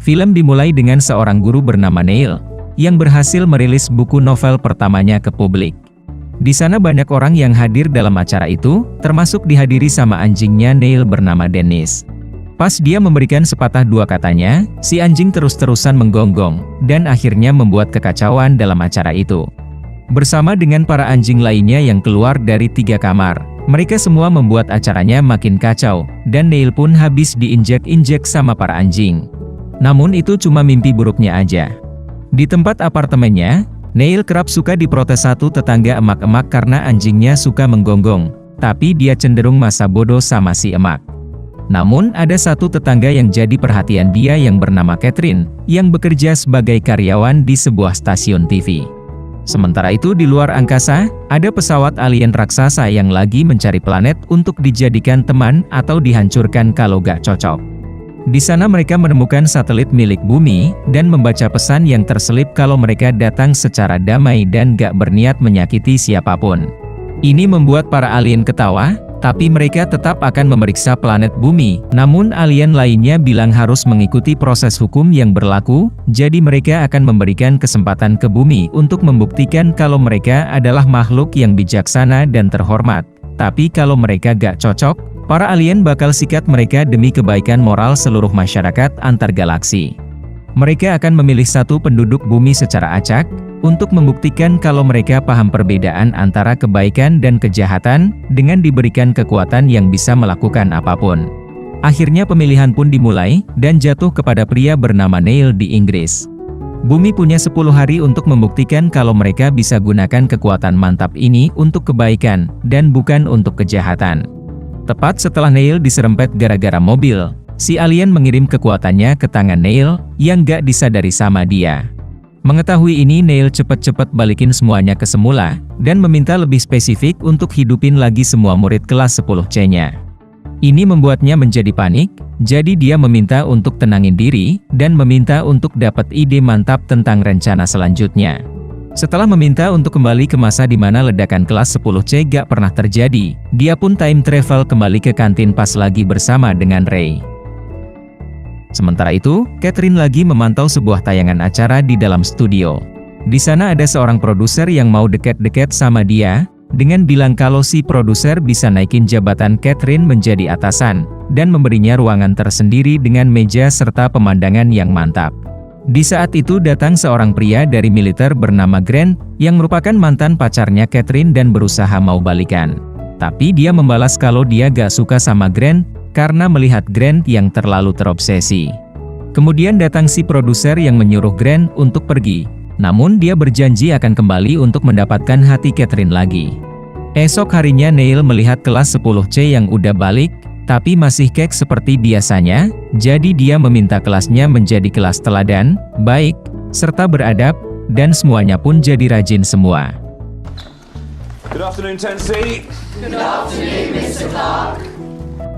Film dimulai dengan seorang guru bernama Neil, yang berhasil merilis buku novel pertamanya ke publik. Di sana banyak orang yang hadir dalam acara itu, termasuk dihadiri sama anjingnya Neil bernama Dennis. Pas dia memberikan sepatah dua katanya, si anjing terus-terusan menggonggong, dan akhirnya membuat kekacauan dalam acara itu. Bersama dengan para anjing lainnya yang keluar dari 3 kamar, mereka semua membuat acaranya makin kacau, dan Neil pun habis diinjek-injek sama para anjing. Namun itu cuma mimpi buruknya aja. Di tempat apartemennya, Neil kerap suka diprotes satu tetangga emak-emak karena anjingnya suka menggonggong, tapi dia cenderung masa bodoh sama si emak. Namun ada satu tetangga yang jadi perhatian dia yang bernama Catherine, yang bekerja sebagai karyawan di sebuah stasiun TV. Sementara itu di luar angkasa, ada pesawat alien raksasa yang lagi mencari planet untuk dijadikan teman atau dihancurkan kalau gak cocok. Di sana mereka menemukan satelit milik bumi, dan membaca pesan yang terselip kalau mereka datang secara damai dan gak berniat menyakiti siapapun. Ini membuat para alien ketawa, tapi mereka tetap akan memeriksa planet bumi. Namun alien lainnya bilang harus mengikuti proses hukum yang berlaku, jadi mereka akan memberikan kesempatan ke bumi untuk membuktikan kalau mereka adalah makhluk yang bijaksana dan terhormat. Tapi kalau mereka gak cocok, para alien bakal sikat mereka demi kebaikan moral seluruh masyarakat antar galaksi. Mereka akan memilih satu penduduk bumi secara acak, untuk membuktikan kalau mereka paham perbedaan antara kebaikan dan kejahatan, dengan diberikan kekuatan yang bisa melakukan apapun. Akhirnya pemilihan pun dimulai, dan jatuh kepada pria bernama Neil di Inggris. Bumi punya 10 hari untuk membuktikan kalau mereka bisa gunakan kekuatan mantap ini untuk kebaikan, dan bukan untuk kejahatan. Tepat setelah Neil diserempet gara-gara mobil, si alien mengirim kekuatannya ke tangan Neil, yang gak disadari sama dia. Mengetahui ini Neil cepet-cepet balikin semuanya ke semula, dan meminta lebih spesifik untuk hidupin lagi semua murid kelas 10C-nya. Ini membuatnya menjadi panik, jadi dia meminta untuk tenangin diri, dan meminta untuk dapat ide mantap tentang rencana selanjutnya. Setelah meminta untuk kembali ke masa di mana ledakan kelas 10C gak pernah terjadi, dia pun time travel kembali ke kantin pas lagi bersama dengan Ray. Sementara itu, Catherine lagi memantau sebuah tayangan acara di dalam studio. Di sana ada seorang produser yang mau deket-deket sama dia, dengan bilang kalau si produser bisa naikin jabatan Catherine menjadi atasan, dan memberinya ruangan tersendiri dengan meja serta pemandangan yang mantap. Di saat itu datang seorang pria dari militer bernama Grant, yang merupakan mantan pacarnya Catherine dan berusaha mau balikan. Tapi dia membalas kalau dia gak suka sama Grant, karena melihat Grant yang terlalu terobsesi. Kemudian datang si produser yang menyuruh Grant untuk pergi, namun dia berjanji akan kembali untuk mendapatkan hati Catherine lagi. Esok harinya Neil melihat kelas 10C yang udah balik, tapi masih kek seperti biasanya, jadi dia meminta kelasnya menjadi kelas teladan, baik, serta beradab, dan semuanya pun jadi rajin semua. Good afternoon, 10C. Good afternoon, Mr. Clark.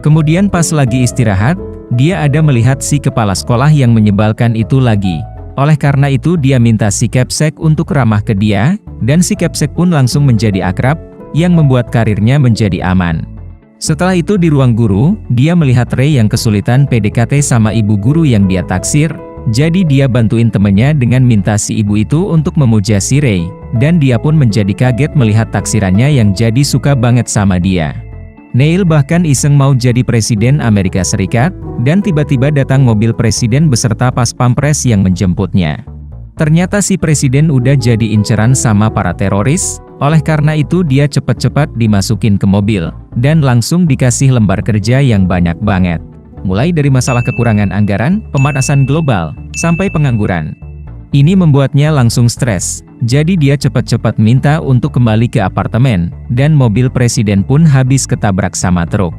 Kemudian pas lagi istirahat, dia ada melihat si kepala sekolah yang menyebalkan itu lagi. Oleh karena itu dia minta si Capsek untuk ramah ke dia, dan si Capsek pun langsung menjadi akrab, yang membuat karirnya menjadi aman. Setelah itu di ruang guru, dia melihat Ray yang kesulitan PDKT sama ibu guru yang dia taksir, jadi dia bantuin temennya dengan minta si ibu itu untuk memuja si Ray, dan dia pun menjadi kaget melihat taksirannya yang jadi suka banget sama dia. Neil bahkan iseng mau jadi presiden Amerika Serikat, dan tiba-tiba datang mobil presiden beserta pas pampres yang menjemputnya. Ternyata si presiden udah jadi inceran sama para teroris, oleh karena itu dia cepat-cepat dimasukin ke mobil, dan langsung dikasih lembar kerja yang banyak banget. Mulai dari masalah kekurangan anggaran, pemanasan global, sampai pengangguran. Ini membuatnya langsung stres, jadi dia cepat-cepat minta untuk kembali ke apartemen, dan mobil presiden pun habis ketabrak sama truk.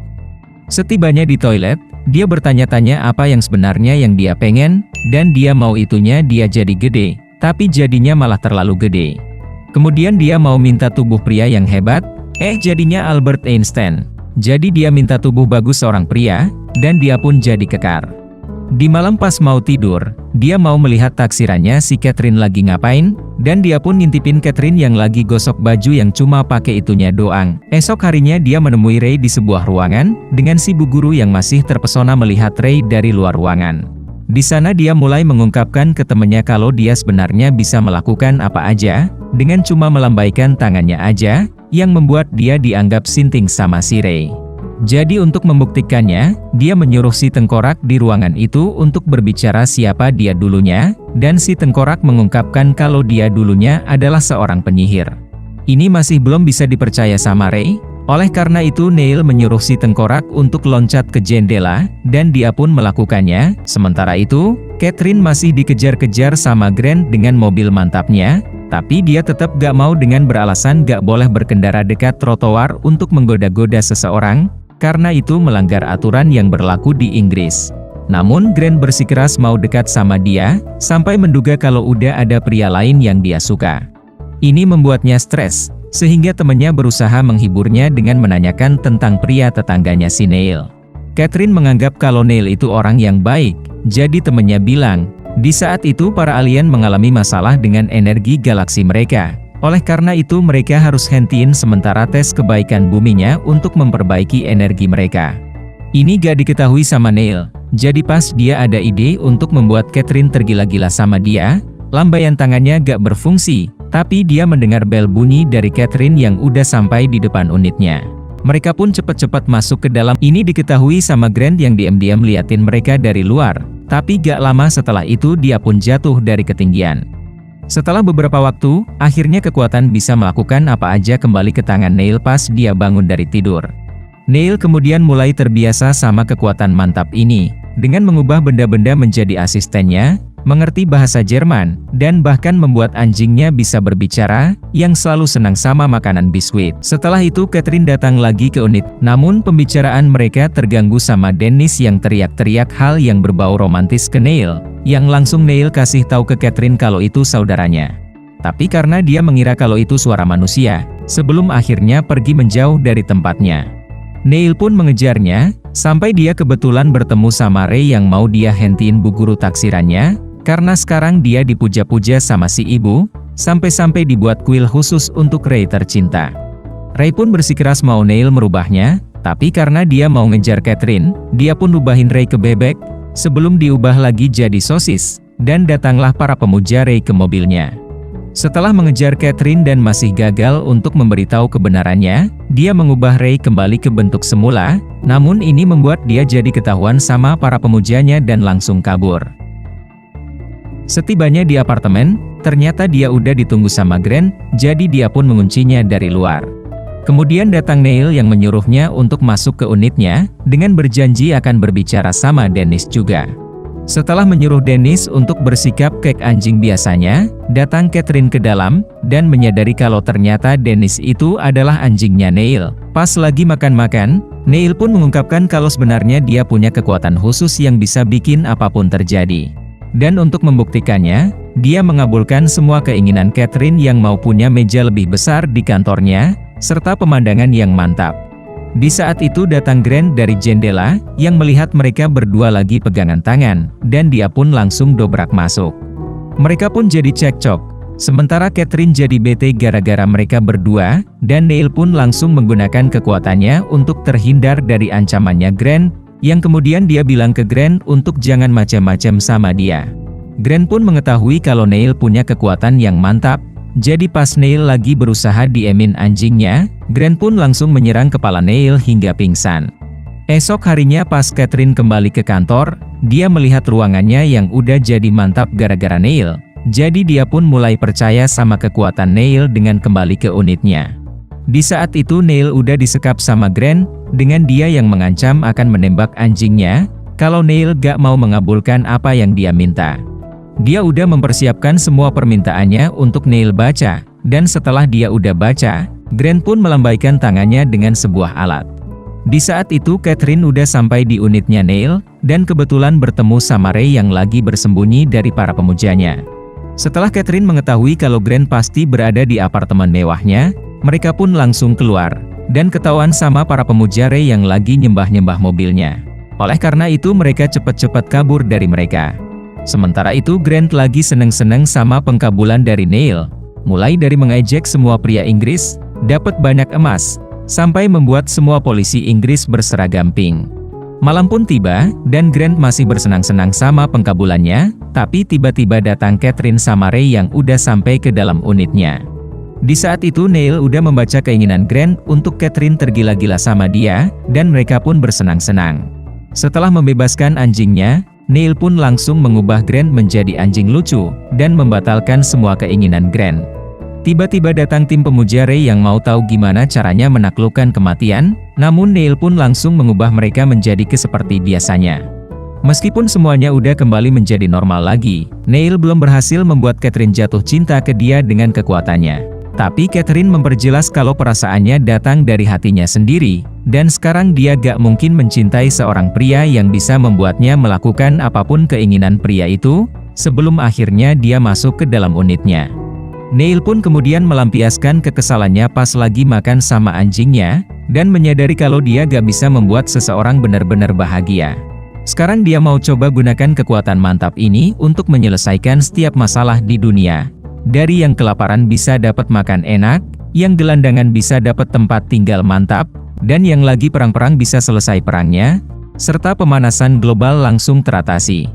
Setibanya di toilet, dia bertanya-tanya apa yang sebenarnya yang dia pengen, dan dia mau itunya dia jadi gede, tapi jadinya malah terlalu gede. Kemudian dia mau minta tubuh pria yang hebat, jadinya Albert Einstein. Jadi dia minta tubuh bagus seorang pria, dan dia pun jadi kekar. Di malam pas mau tidur, dia mau melihat taksirannya si Catherine lagi ngapain, dan dia pun ngintipin Catherine yang lagi gosok baju yang cuma pakai itunya doang. Esok harinya dia menemui Ray di sebuah ruangan, dengan si bu guru yang masih terpesona melihat Ray dari luar ruangan. Di sana dia mulai mengungkapkan ke temannya kalau dia sebenarnya bisa melakukan apa aja, dengan cuma melambaikan tangannya aja, yang membuat dia dianggap sinting sama si Ray. Jadi untuk membuktikannya, dia menyuruh si tengkorak di ruangan itu untuk berbicara siapa dia dulunya, dan si tengkorak mengungkapkan kalau dia dulunya adalah seorang penyihir. Ini masih belum bisa dipercaya sama Ray. Oleh karena itu Neil menyuruh si tengkorak untuk loncat ke jendela, dan dia pun melakukannya. Sementara itu, Catherine masih dikejar-kejar sama Grant dengan mobil mantapnya, tapi dia tetap gak mau dengan beralasan gak boleh berkendara dekat trotoar untuk menggoda-goda seseorang, karena itu melanggar aturan yang berlaku di Inggris. Namun Grant bersikeras mau dekat sama dia, sampai menduga kalau udah ada pria lain yang dia suka. Ini membuatnya stres, sehingga temannya berusaha menghiburnya dengan menanyakan tentang pria tetangganya si Neil. Catherine menganggap kalau Neil itu orang yang baik, jadi temannya bilang, di saat itu para alien mengalami masalah dengan energi galaksi mereka. Oleh karena itu mereka harus hentiin sementara tes kebaikan buminya untuk memperbaiki energi mereka. Ini gak diketahui sama Neil, jadi pas dia ada ide untuk membuat Catherine tergila-gila sama dia, lambaian tangannya gak berfungsi. Tapi dia mendengar bel bunyi dari Catherine yang udah sampai di depan unitnya. Mereka pun cepat-cepat masuk ke dalam. Ini diketahui sama Grant yang diam-diam liatin mereka dari luar. Tapi gak lama setelah itu dia pun jatuh dari ketinggian. Setelah beberapa waktu, akhirnya kekuatan bisa melakukan apa aja kembali ke tangan Neil pas dia bangun dari tidur. Neil kemudian mulai terbiasa sama kekuatan mantap ini, dengan mengubah benda-benda menjadi asistennya, mengerti bahasa Jerman, dan bahkan membuat anjingnya bisa berbicara, yang selalu senang sama makanan biskuit. Setelah itu Catherine datang lagi ke unit, namun pembicaraan mereka terganggu sama Dennis yang teriak-teriak hal yang berbau romantis ke Neil, yang langsung Neil kasih tahu ke Catherine kalau itu saudaranya. Tapi karena dia mengira kalau itu suara manusia, sebelum akhirnya pergi menjauh dari tempatnya. Neil pun mengejarnya, sampai dia kebetulan bertemu sama Ray yang mau dia hentiin bu guru taksirannya, karena sekarang dia dipuja-puja sama si ibu, sampai-sampai dibuat kuil khusus untuk Ray tercinta. Ray pun bersikeras mau Neil merubahnya, tapi karena dia mau ngejar Catherine, dia pun ubahin Ray ke bebek, sebelum diubah lagi jadi sosis, dan datanglah para pemuja Ray ke mobilnya. Setelah mengejar Catherine dan masih gagal untuk memberitahu kebenarannya, dia mengubah Ray kembali ke bentuk semula, namun ini membuat dia jadi ketahuan sama para pemujanya dan langsung kabur. Setibanya di apartemen, ternyata dia udah ditunggu sama Grant, jadi dia pun menguncinya dari luar. Kemudian datang Neil yang menyuruhnya untuk masuk ke unitnya, dengan berjanji akan berbicara sama Dennis juga. Setelah menyuruh Dennis untuk bersikap kayak anjing biasanya, datang Catherine ke dalam, dan menyadari kalau ternyata Dennis itu adalah anjingnya Neil. Pas lagi makan-makan, Neil pun mengungkapkan kalau sebenarnya dia punya kekuatan khusus yang bisa bikin apapun terjadi. Dan untuk membuktikannya, dia mengabulkan semua keinginan Catherine yang mau punya meja lebih besar di kantornya, serta pemandangan yang mantap. Di saat itu datang Grant dari jendela, yang melihat mereka berdua lagi pegangan tangan, dan dia pun langsung dobrak masuk. Mereka pun jadi cekcok, sementara Catherine jadi bete gara-gara mereka berdua, dan Neil pun langsung menggunakan kekuatannya untuk terhindar dari ancamannya Grant, yang kemudian dia bilang ke Grant untuk jangan macam-macam sama dia. Grant pun mengetahui kalau Neil punya kekuatan yang mantap, jadi pas Neil lagi berusaha diemin anjingnya, Grant pun langsung menyerang kepala Neil hingga pingsan. Esok harinya pas Catherine kembali ke kantor, dia melihat ruangannya yang udah jadi mantap gara-gara Neil, jadi dia pun mulai percaya sama kekuatan Neil dengan kembali ke unitnya. Di saat itu Neil udah disekap sama Grant, dengan dia yang mengancam akan menembak anjingnya, kalau Neil gak mau mengabulkan apa yang dia minta. Dia udah mempersiapkan semua permintaannya untuk Neil baca, dan setelah dia udah baca, Grant pun melambaikan tangannya dengan sebuah alat. Di saat itu Catherine udah sampai di unitnya Neil, dan kebetulan bertemu sama Ray yang lagi bersembunyi dari para pemujanya. Setelah Catherine mengetahui kalau Grant pasti berada di apartemen mewahnya, mereka pun langsung keluar, dan ketahuan sama para pemuja Ray yang lagi nyembah-nyembah mobilnya. Oleh karena itu mereka cepat-cepat kabur dari mereka. Sementara itu Grant lagi seneng-seneng sama pengkabulan dari Neil, mulai dari mengejek semua pria Inggris, dapat banyak emas, sampai membuat semua polisi Inggris berseragam pink. Malam pun tiba, dan Grant masih bersenang-senang sama pengkabulannya, tapi tiba-tiba datang Catherine sama Ray yang udah sampai ke dalam unitnya. Di saat itu Neil udah membaca keinginan Grant untuk Catherine tergila-gila sama dia, dan mereka pun bersenang-senang. Setelah membebaskan anjingnya, Neil pun langsung mengubah Grant menjadi anjing lucu, dan membatalkan semua keinginan Grant. Tiba-tiba datang tim pemuja Ray yang mau tahu gimana caranya menaklukkan kematian, namun Neil pun langsung mengubah mereka menjadi seperti biasanya. Meskipun semuanya udah kembali menjadi normal lagi, Neil belum berhasil membuat Catherine jatuh cinta ke dia dengan kekuatannya. Tapi Catherine memperjelas kalau perasaannya datang dari hatinya sendiri, dan sekarang dia gak mungkin mencintai seorang pria yang bisa membuatnya melakukan apapun keinginan pria itu, sebelum akhirnya dia masuk ke dalam unitnya. Neil pun kemudian melampiaskan kekesalannya pas lagi makan sama anjingnya, dan menyadari kalau dia gak bisa membuat seseorang benar-benar bahagia. Sekarang dia mau coba gunakan kekuatan mantap ini untuk menyelesaikan setiap masalah di dunia. Dari yang kelaparan bisa dapat makan enak, yang gelandangan bisa dapat tempat tinggal mantap, dan yang lagi perang-perang bisa selesai perangnya, serta pemanasan global langsung teratasi.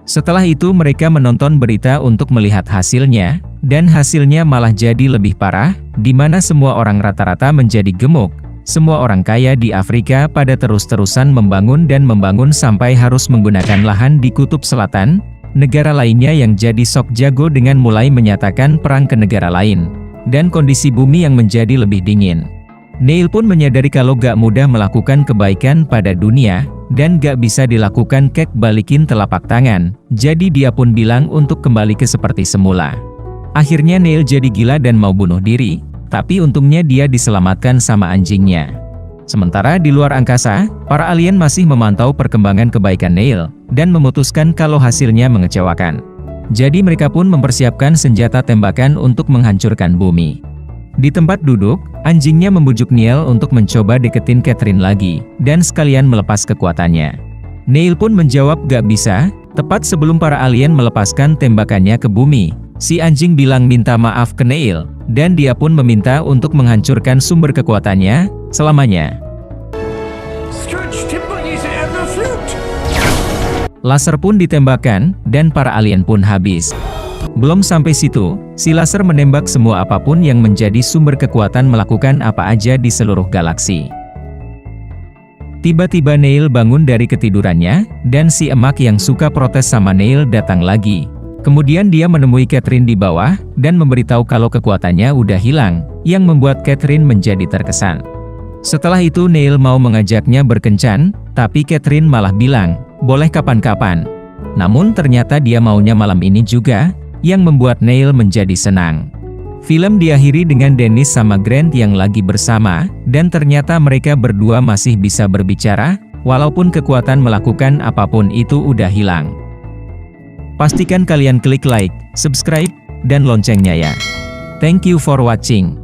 Setelah itu mereka menonton berita untuk melihat hasilnya, dan hasilnya malah jadi lebih parah, di mana semua orang rata-rata menjadi gemuk. Semua orang kaya di Afrika pada terus-terusan membangun dan membangun sampai harus menggunakan lahan di Kutub Selatan. Negara lainnya yang jadi sok jago dengan mulai menyatakan perang ke negara lain, dan kondisi bumi yang menjadi lebih dingin. Neil pun menyadari kalau gak mudah melakukan kebaikan pada dunia, dan gak bisa dilakukan kek balikin telapak tangan, jadi dia pun bilang untuk kembali ke seperti semula. Akhirnya Neil jadi gila dan mau bunuh diri, tapi untungnya dia diselamatkan sama anjingnya. Sementara di luar angkasa, para alien masih memantau perkembangan kebaikan Neil, dan memutuskan kalau hasilnya mengecewakan. Jadi mereka pun mempersiapkan senjata tembakan untuk menghancurkan bumi. Di tempat duduk, anjingnya membujuk Neil untuk mencoba deketin Catherine lagi, dan sekalian melepas kekuatannya. Neil pun menjawab gak bisa. Tepat sebelum para alien melepaskan tembakannya ke bumi, si anjing bilang minta maaf ke Neil, dan dia pun meminta untuk menghancurkan sumber kekuatannya selamanya. Laser pun ditembakkan, dan para alien pun habis. Belum sampai situ, si laser menembak semua apapun yang menjadi sumber kekuatan melakukan apa aja di seluruh galaksi. Tiba-tiba Neil bangun dari ketidurannya, dan si emak yang suka protes sama Neil datang lagi. Kemudian dia menemui Catherine di bawah, dan memberitahu kalau kekuatannya udah hilang, yang membuat Catherine menjadi terkesan. Setelah itu Neil mau mengajaknya berkencan, tapi Catherine malah bilang, boleh kapan-kapan. Namun ternyata dia maunya malam ini juga, yang membuat Neil menjadi senang. Film diakhiri dengan Dennis sama Grant yang lagi bersama, dan ternyata mereka berdua masih bisa berbicara, walaupun kekuatan melakukan apapun itu udah hilang. Pastikan kalian klik like, subscribe, dan loncengnya ya. Thank you for watching.